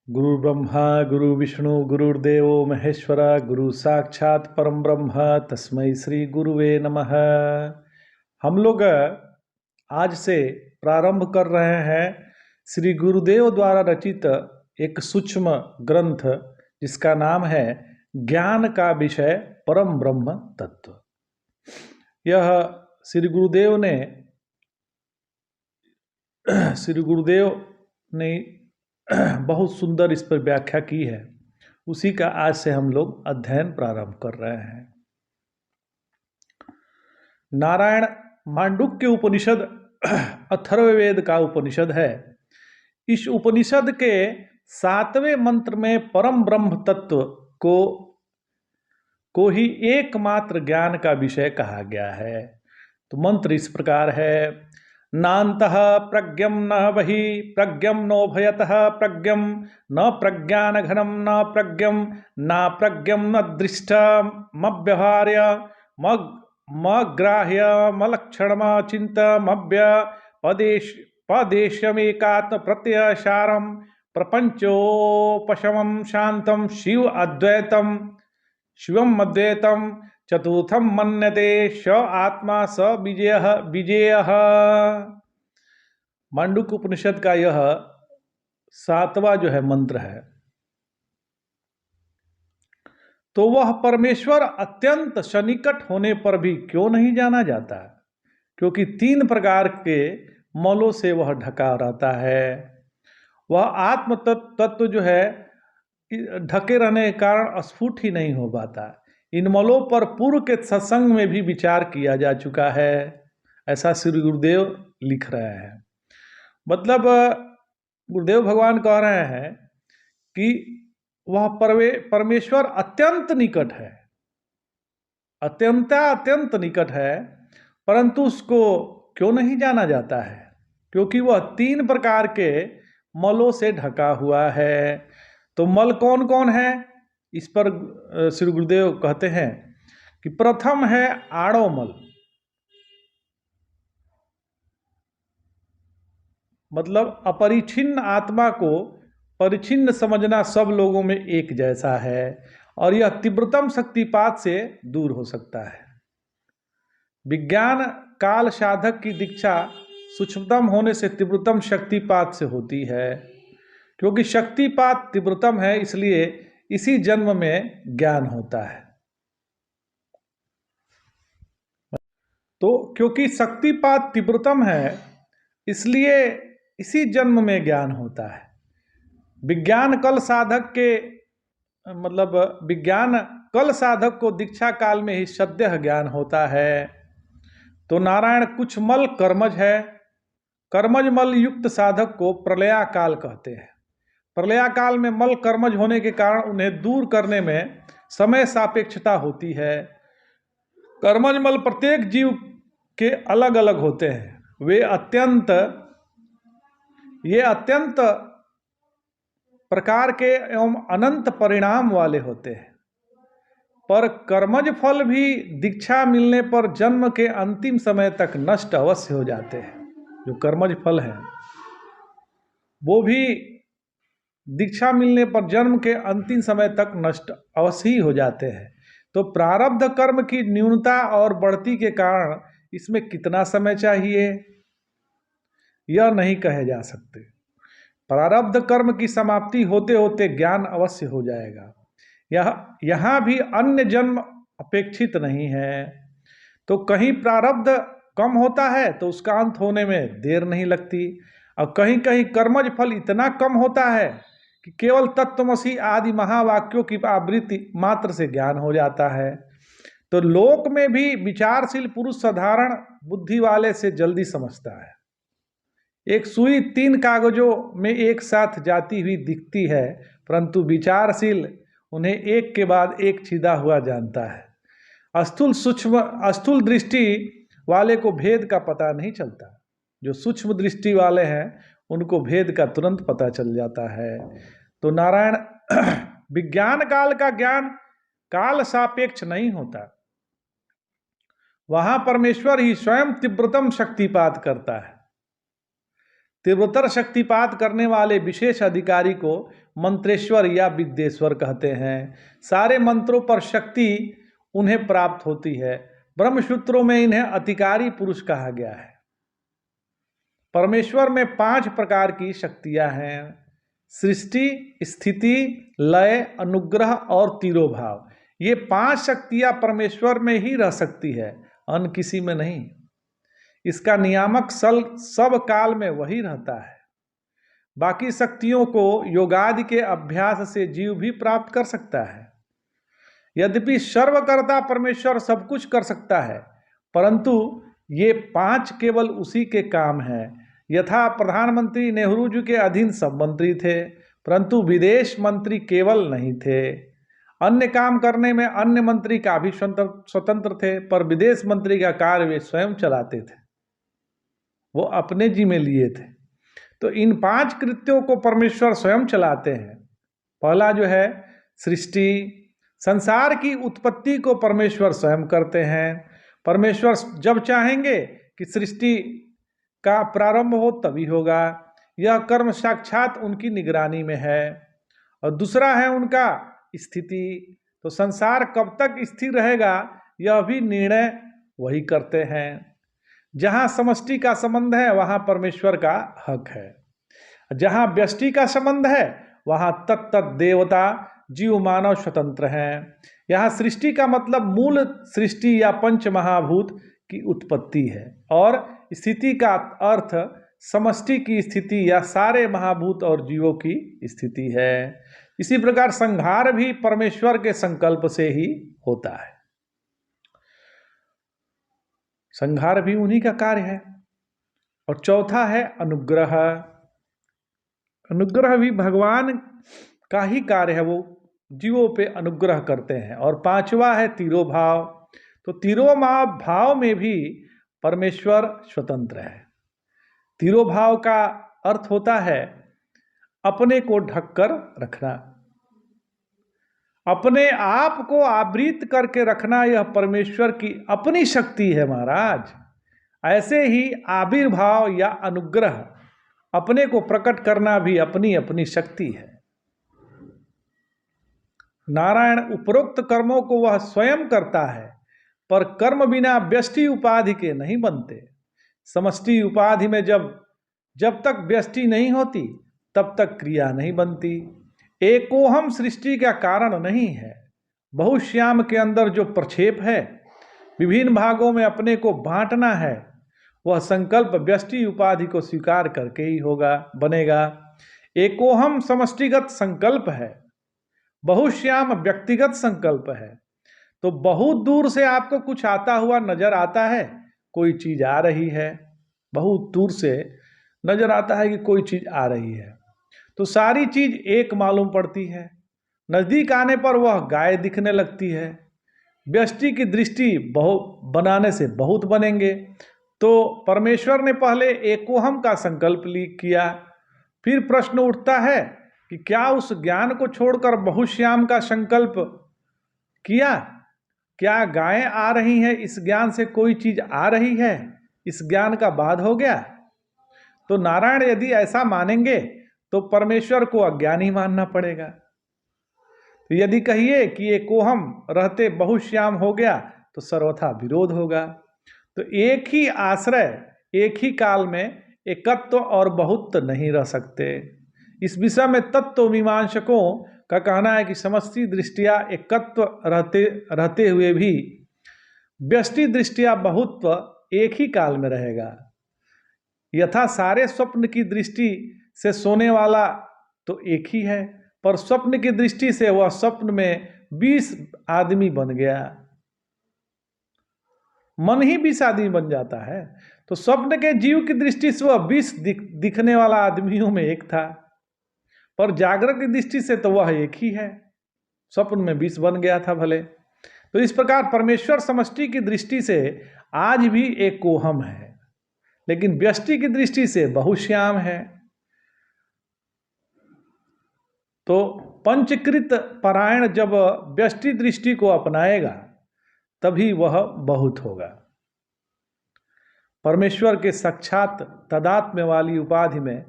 गुरु ब्रह्मा गुरु विष्णु गुरुर्देवो महेश्वरा गुरु साक्षात परम ब्रह्म तस्मै श्री गुरुवे नमः। हम लोग आज से प्रारंभ कर रहे हैं श्री गुरुदेव द्वारा रचित एक सूक्ष्म ग्रंथ जिसका नाम है ज्ञान का विषय परम ब्रह्म तत्व। यह श्री गुरुदेव ने बहुत सुंदर इस पर व्याख्या की है। उसी का आज से हम लोग अध्ययन प्रारंभ कर रहे हैं। नारायण मांडुक्य उपनिषद अथर्ववेद का उपनिषद है। इस उपनिषद के 7वें मंत्र में परम ब्रह्म तत्व को ही एकमात्र ज्ञान का विषय कहा गया है। तो मंत्र इस प्रकार है। नान्तः प्रज्ञं न बहि प्रज्ञं नोभयतः प्रज्ञं न प्रज्ञानघनं न प्रज्ञं न प्रज्ञं न दृष्टमव्यवहार्य मग्राह्यमलक्षणमचिन्तमव्यपदेशमेकात्म प्रत्ययसारं प्रपंचोपशमं शांतं शिवम अद्वैतम चतुर्थम मन्यते स आत्मा स विजेयः। मांडुक्य उपनिषद का यह 7वां जो है मंत्र है। तो वह परमेश्वर अत्यंत सन्निकट होने पर भी क्यों नहीं जाना जाता? क्योंकि 3 प्रकार के मलों से वह ढका रहता है। वह आत्म तत्व जो है ढके रहने के कारण स्फुट ही नहीं हो पाता। इन मलों पर पूर्व के सत्संग में भी विचार किया जा चुका है, ऐसा श्री गुरुदेव लिख रहे हैं। मतलब गुरुदेव भगवान कह रहे हैं कि वह परमेश्वर अत्यंत निकट है, अत्यंत निकट है, परंतु उसको क्यों नहीं जाना जाता है? क्योंकि वह 3 प्रकार के मलों से ढका हुआ है। तो मल कौन कौन है? इस पर श्री गुरुदेव कहते हैं कि प्रथम है आणव मल, मतलब अपरिछिन्न आत्मा को परिछिन्न समझना सब लोगों में एक जैसा है और यह तीव्रतम शक्तिपात से दूर हो सकता है। विज्ञान काल साधक की दीक्षा सूक्ष्मतम होने से तीव्रतम शक्तिपात से होती है। क्योंकि शक्तिपात तीव्रतम है, इसलिए इसी जन्म में ज्ञान होता है। तो क्योंकि शक्तिपात तीव्रतम है, इसलिए इसी जन्म में ज्ञान होता है। विज्ञान कल साधक को दीक्षा काल में ही सद्यः ज्ञान होता है। तो नारायण कुछ मल कर्मज है। कर्मज मल युक्त साधक को प्रलया काल कहते हैं। प्रलया काल में मल कर्मज होने के कारण उन्हें दूर करने में समय सापेक्षता होती है। कर्मज मल प्रत्येक जीव के अलग अलग होते हैं। ये अत्यंत प्रकार के एवं अनंत परिणाम वाले होते हैं। पर कर्मज फल भी दीक्षा मिलने पर जन्म के अंतिम समय तक नष्ट अवश्य हो जाते हैं। जो कर्मज फल हैं वो भी दीक्षा मिलने पर जन्म के अंतिम समय तक नष्ट अवश्य ही हो जाते हैं। तो प्रारब्ध कर्म की न्यूनता और बढ़ती के कारण इसमें कितना समय चाहिए यह नहीं कहे जा सकते। प्रारब्ध कर्म की समाप्ति होते होते ज्ञान अवश्य हो जाएगा। यहाँ भी अन्य जन्म अपेक्षित नहीं है। तो कहीं प्रारब्ध कम होता है तो उसका अंत होने में देर नहीं लगती, और कहीं कहीं कर्मज फल इतना कम होता है कि केवल तत्वमसि आदि महावाक्यों की आवृत्ति मात्र से ज्ञान हो जाता है। तो लोक में भी विचारशील पुरुष साधारण बुद्धि वाले से जल्दी समझता है। एक सुई 3 कागजों में एक साथ जाती हुई दिखती है, परंतु विचारशील उन्हें एक के बाद एक छिदा हुआ जानता है। स्थूल दृष्टि वाले को भेद का पता नहीं चलता। जो सूक्ष्म दृष्टि वाले हैं उनको भेद का तुरंत पता चल जाता है। तो नारायण विज्ञान काल का ज्ञान काल सापेक्ष नहीं होता। वहां परमेश्वर ही स्वयं तीव्रतम शक्तिपात करता है। तीव्रतर शक्तिपात करने वाले विशेष अधिकारी को मंत्रेश्वर या विद्येश्वर कहते हैं। सारे मंत्रों पर शक्ति उन्हें प्राप्त होती है। ब्रह्मसूत्रों में इन्हें अधिकारी पुरुष कहा गया है। परमेश्वर में 5 प्रकार की शक्तियां हैं: सृष्टि, स्थिति, लय, अनुग्रह और तिरोभाव। ये 5 शक्तियां परमेश्वर में ही रह सकती है, अन्य किसी में नहीं। इसका नियामक सब काल में वही रहता है। बाकी शक्तियों को योगादि के अभ्यास से जीव भी प्राप्त कर सकता है। यद्यपि सर्वकर्ता परमेश्वर सब कुछ कर सकता है, परंतु ये 5 केवल उसी के काम हैं। यथा प्रधानमंत्री नेहरू जी के अधीन सब मंत्री थे, परंतु विदेश मंत्री केवल नहीं थे। अन्य काम करने में अन्य मंत्री का भी स्वतंत्र थे, पर विदेश मंत्री का कार्य वे स्वयं चलाते थे, वो अपने जिम्मे लिए थे। तो इन 5 कृत्यों को परमेश्वर स्वयं चलाते हैं। पहला जो है सृष्टि, संसार की उत्पत्ति को परमेश्वर स्वयं करते हैं। परमेश्वर जब चाहेंगे कि सृष्टि का प्रारंभ हो तभी होगा। यह कर्म साक्षात उनकी निगरानी में है। और दूसरा है उनका स्थिति, तो संसार कब तक स्थिर रहेगा यह भी निर्णय वही करते हैं। जहाँ समष्टि का संबंध है वहाँ परमेश्वर का हक है। जहाँ व्यष्टि का संबंध है वहाँ तत्त देवता जीव मानव स्वतंत्र हैं। यहाँ सृष्टि का मतलब मूल सृष्टि या पंच महाभूत की उत्पत्ति है, और स्थिति का अर्थ समष्टि की स्थिति या सारे महाभूत और जीवों की स्थिति है। इसी प्रकार संहार भी परमेश्वर के संकल्प से ही होता है। संहार भी उन्हीं का कार्य है। और चौथा है अनुग्रह। अनुग्रह भी भगवान का ही कार्य है, वो जीवों पे अनुग्रह करते हैं। और 5वां है तिरोभाव। तो तिरोभाव में भी परमेश्वर स्वतंत्र है। तिरोभाव का अर्थ होता है अपने को ढककर रखना, अपने आप को आवृत करके रखना। यह परमेश्वर की अपनी शक्ति है महाराज। ऐसे ही आविर्भाव या अनुग्रह, अपने को प्रकट करना भी अपनी अपनी शक्ति है। नारायण उपरोक्त कर्मों को वह स्वयं करता है, पर कर्म बिना व्यष्टि उपाधि के नहीं बनते। समष्टि उपाधि में जब तक व्यष्टि नहीं होती तब तक क्रिया नहीं बनती। एकोहम सृष्टि का कारण नहीं है। बहुश्याम के अंदर जो प्रक्षेप है, विभिन्न भागों में अपने को बांटना है, वह संकल्प व्यष्टि उपाधि को स्वीकार करके ही होगा, बनेगा। एकोहम समष्टिगत संकल्प है, बहुश्याम व्यक्तिगत संकल्प है। तो बहुत दूर से आपको कुछ आता हुआ नजर आता है, कोई चीज आ रही है, बहुत दूर से नजर आता है कि कोई चीज आ रही है, तो सारी चीज एक मालूम पड़ती है। नजदीक आने पर वह गाय दिखने लगती है। व्यष्टि की दृष्टि बनाने से बहुत बनेंगे। तो परमेश्वर ने पहले एकोहम का संकल्प किया। फिर प्रश्न उठता है कि क्या उस ज्ञान को छोड़कर बहुश्याम का संकल्प किया? क्या गायें आ रही हैं, इस ज्ञान से कोई चीज आ रही है, इस ज्ञान का बाध हो गया? तो नारायण यदि ऐसा मानेंगे तो परमेश्वर को अज्ञानी मानना पड़ेगा। तो यदि कहिए कि एकोहम रहते बहुश्याम हो गया तो सर्वथा विरोध होगा। तो एक ही आश्रय, एक ही काल में एकत्व और बहुत नहीं रह सकते। इस विषय में तत्व मीमांसकों का कहना है कि समष्टि दृष्टिया एकत्व रहते हुए भी व्यष्टि दृष्टिया बहुत्व एक ही काल में रहेगा। यथा सारे स्वप्न की दृष्टि से सोने वाला तो एक ही है, पर स्वप्न की दृष्टि से वह स्वप्न में 20 आदमी बन गया। मन ही 20 आदमी बन जाता है। तो स्वप्न के जीव की दृष्टि से वह 20 दिखने वाला आदमियों में एक था, पर जागरण की दृष्टि से तो वह एक ही है। स्वप्न में 20 बन गया था भले। तो इस प्रकार परमेश्वर समष्टि की दृष्टि से आज भी एकोहम है, लेकिन व्यष्टि की दृष्टि से बहुश्याम है। तो पंचकृत परायण जब व्यष्टि दृष्टि को अपनाएगा तभी वह बहुत होगा। परमेश्वर के साक्षात तादात्म्य वाली उपाधि में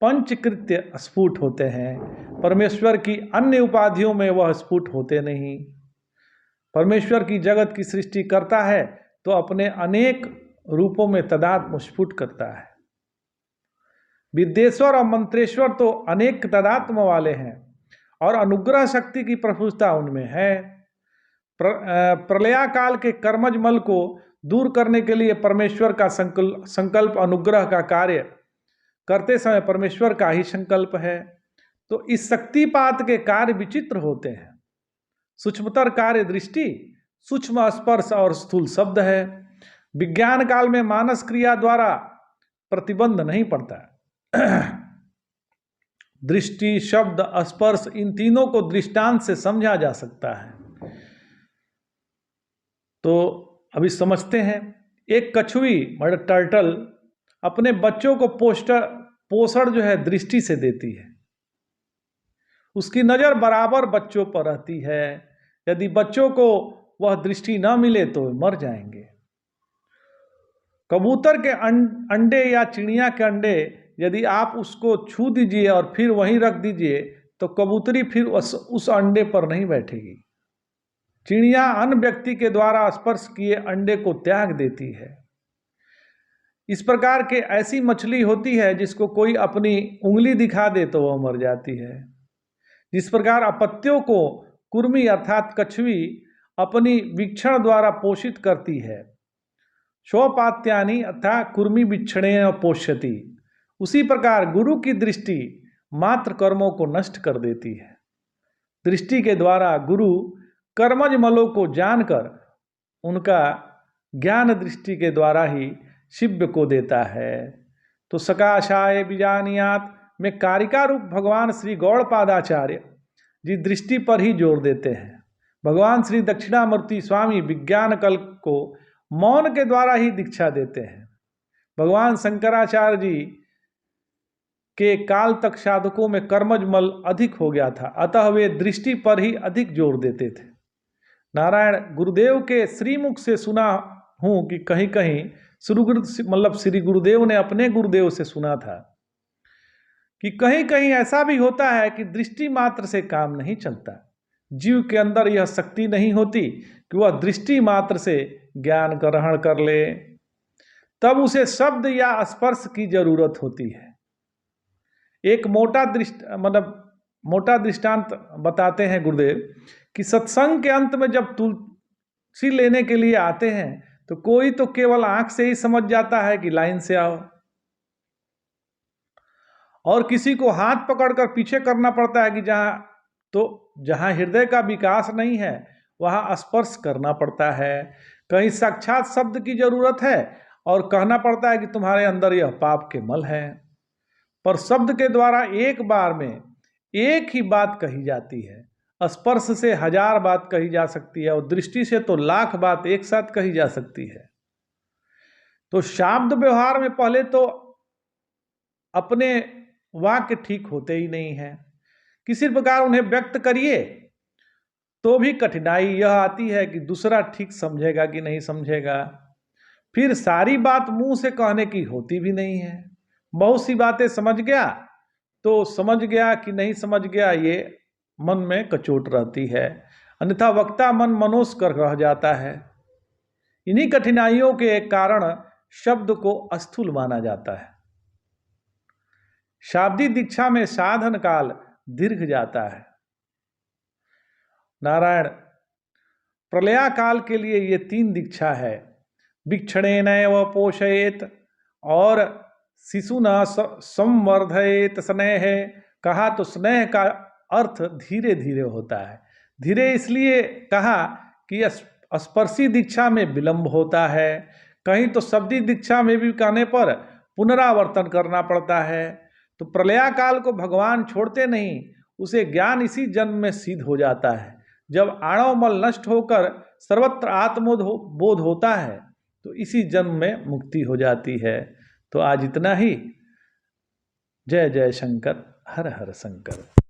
पंचकृत्य स्फुट होते हैं। परमेश्वर की अन्य उपाधियों में वह स्फुट होते नहीं। परमेश्वर की जगत की सृष्टि करता है तो अपने अनेक रूपों में तादात्म्य स्फुट करता है। विद्येश्वर और मंत्रेश्वर तो अनेक तादात्म्य वाले हैं और अनुग्रह शक्ति की प्रफुल्लता उनमें है। प्रलयाकाल के कर्मज मल को दूर करने के लिए परमेश्वर का संकल्प अनुग्रह का कार्य करते समय परमेश्वर का ही संकल्प है। तो इस शक्तिपात के कार्य विचित्र होते हैं। सूक्ष्मतर कार्य दृष्टि, सूक्ष्म स्पर्श और स्थूल शब्द है। विज्ञान काल में मानस क्रिया द्वारा प्रतिबंध नहीं पड़ता। दृष्टि, शब्द, स्पर्श, इन तीनों को दृष्टांत से समझा जा सकता है। तो अभी समझते हैं। एक कछुई मतलब टर्टल अपने बच्चों को पोषण जो है दृष्टि से देती है। उसकी नज़र बराबर बच्चों पर रहती है। यदि बच्चों को वह दृष्टि न मिले तो मर जाएंगे। कबूतर के अंडे या चिड़िया के अंडे यदि आप उसको छू दीजिए और फिर वहीं रख दीजिए तो कबूतरी फिर उस अंडे पर नहीं बैठेगी। चिड़िया अन्य व्यक्ति के द्वारा स्पर्श किए अंडे को त्याग देती है। इस प्रकार के ऐसी मछली होती है जिसको कोई अपनी उंगली दिखा दे तो वह मर जाती है। जिस प्रकार अपत्यों को कुर्मी अर्थात कछुई अपनी वीक्षण द्वारा पोषित करती है, स्वपात्यानि अर्थात कुर्मी वीक्षणेन पोष्यति, उसी प्रकार गुरु की दृष्टि मात्र कर्मों को नष्ट कर देती है। दृष्टि के द्वारा गुरु कर्मज मलों को जानकर उनका ज्ञान दृष्टि के द्वारा ही शिव्य को देता है। तो सकाशाय बीजानियात में कारिका रूप भगवान श्री गौड़पादाचार्य जी दृष्टि पर ही जोर देते हैं। भगवान श्री दक्षिणामूर्ति स्वामी विज्ञान कल्प को मौन के द्वारा ही दीक्षा देते हैं। भगवान शंकराचार्य जी के काल तक साधकों में कर्मज मल अधिक हो गया था, अतः वे दृष्टि पर ही अधिक जोर देते थे। नारायण गुरुदेव के श्रीमुख से सुना हूँ कि कहीं कहीं श्री गुरुदेव ने अपने गुरुदेव से सुना था कि कहीं कहीं ऐसा भी होता है कि दृष्टि मात्र से काम नहीं चलता। जीव के अंदर यह शक्ति नहीं होती कि वह दृष्टि मात्र से ज्ञान ग्रहण कर ले, तब उसे शब्द या स्पर्श की जरूरत होती है। एक मोटा दृष्टांत बताते हैं गुरुदेव कि सत्संग के अंत में जब तुलसी लेने के लिए आते हैं तो कोई तो केवल आंख से ही समझ जाता है कि लाइन से आओ, और किसी को हाथ पकड़कर पीछे करना पड़ता है कि जहां हृदय का विकास नहीं है वहां स्पर्श करना पड़ता है। कहीं साक्षात शब्द की जरूरत है और कहना पड़ता है कि तुम्हारे अंदर यह पाप के मल है। पर शब्द के द्वारा एक बार में एक ही बात कही जाती है, स्पर्श से 1000 बात कही जा सकती है और दृष्टि से तो लाख बात एक साथ कही जा सकती है। तो शब्द व्यवहार में पहले तो अपने वाक्य ठीक होते ही नहीं है, किसी प्रकार उन्हें व्यक्त करिए तो भी कठिनाई यह आती है कि दूसरा ठीक समझेगा कि नहीं समझेगा। फिर सारी बात मुंह से कहने की होती भी नहीं है। बहुत सी बातें समझ गया तो समझ गया कि नहीं समझ गया ये मन में कचोट रहती है, अन्यथा वक्ता मन मनोस कर रह जाता है। इन्हीं कठिनाइयों के कारण शब्द को अस्थूल माना जाता है। शाब्दी दीक्षा में साधन काल दीर्घ जाता है। नारायण प्रलया काल के लिए ये 3 दीक्षा है, वीक्षणेनैव पोषयेत और शिशुना संवर्धयेत स्नेह। कहा तो स्नेह का अर्थ धीरे धीरे होता है। धीरे इसलिए कहा कि स्पर्शी दीक्षा में विलंब होता है, कहीं तो शब्दी दीक्षा में भी कहने पर पुनरावर्तन करना पड़ता है। तो प्रलया काल को भगवान छोड़ते नहीं, उसे ज्ञान इसी जन्म में सिद्ध हो जाता है। जब आणव मल नष्ट होकर सर्वत्र आत्मबोध होता है तो इसी जन्म में मुक्ति हो जाती है। तो आज इतना ही। जय जय शंकर, हर हर शंकर।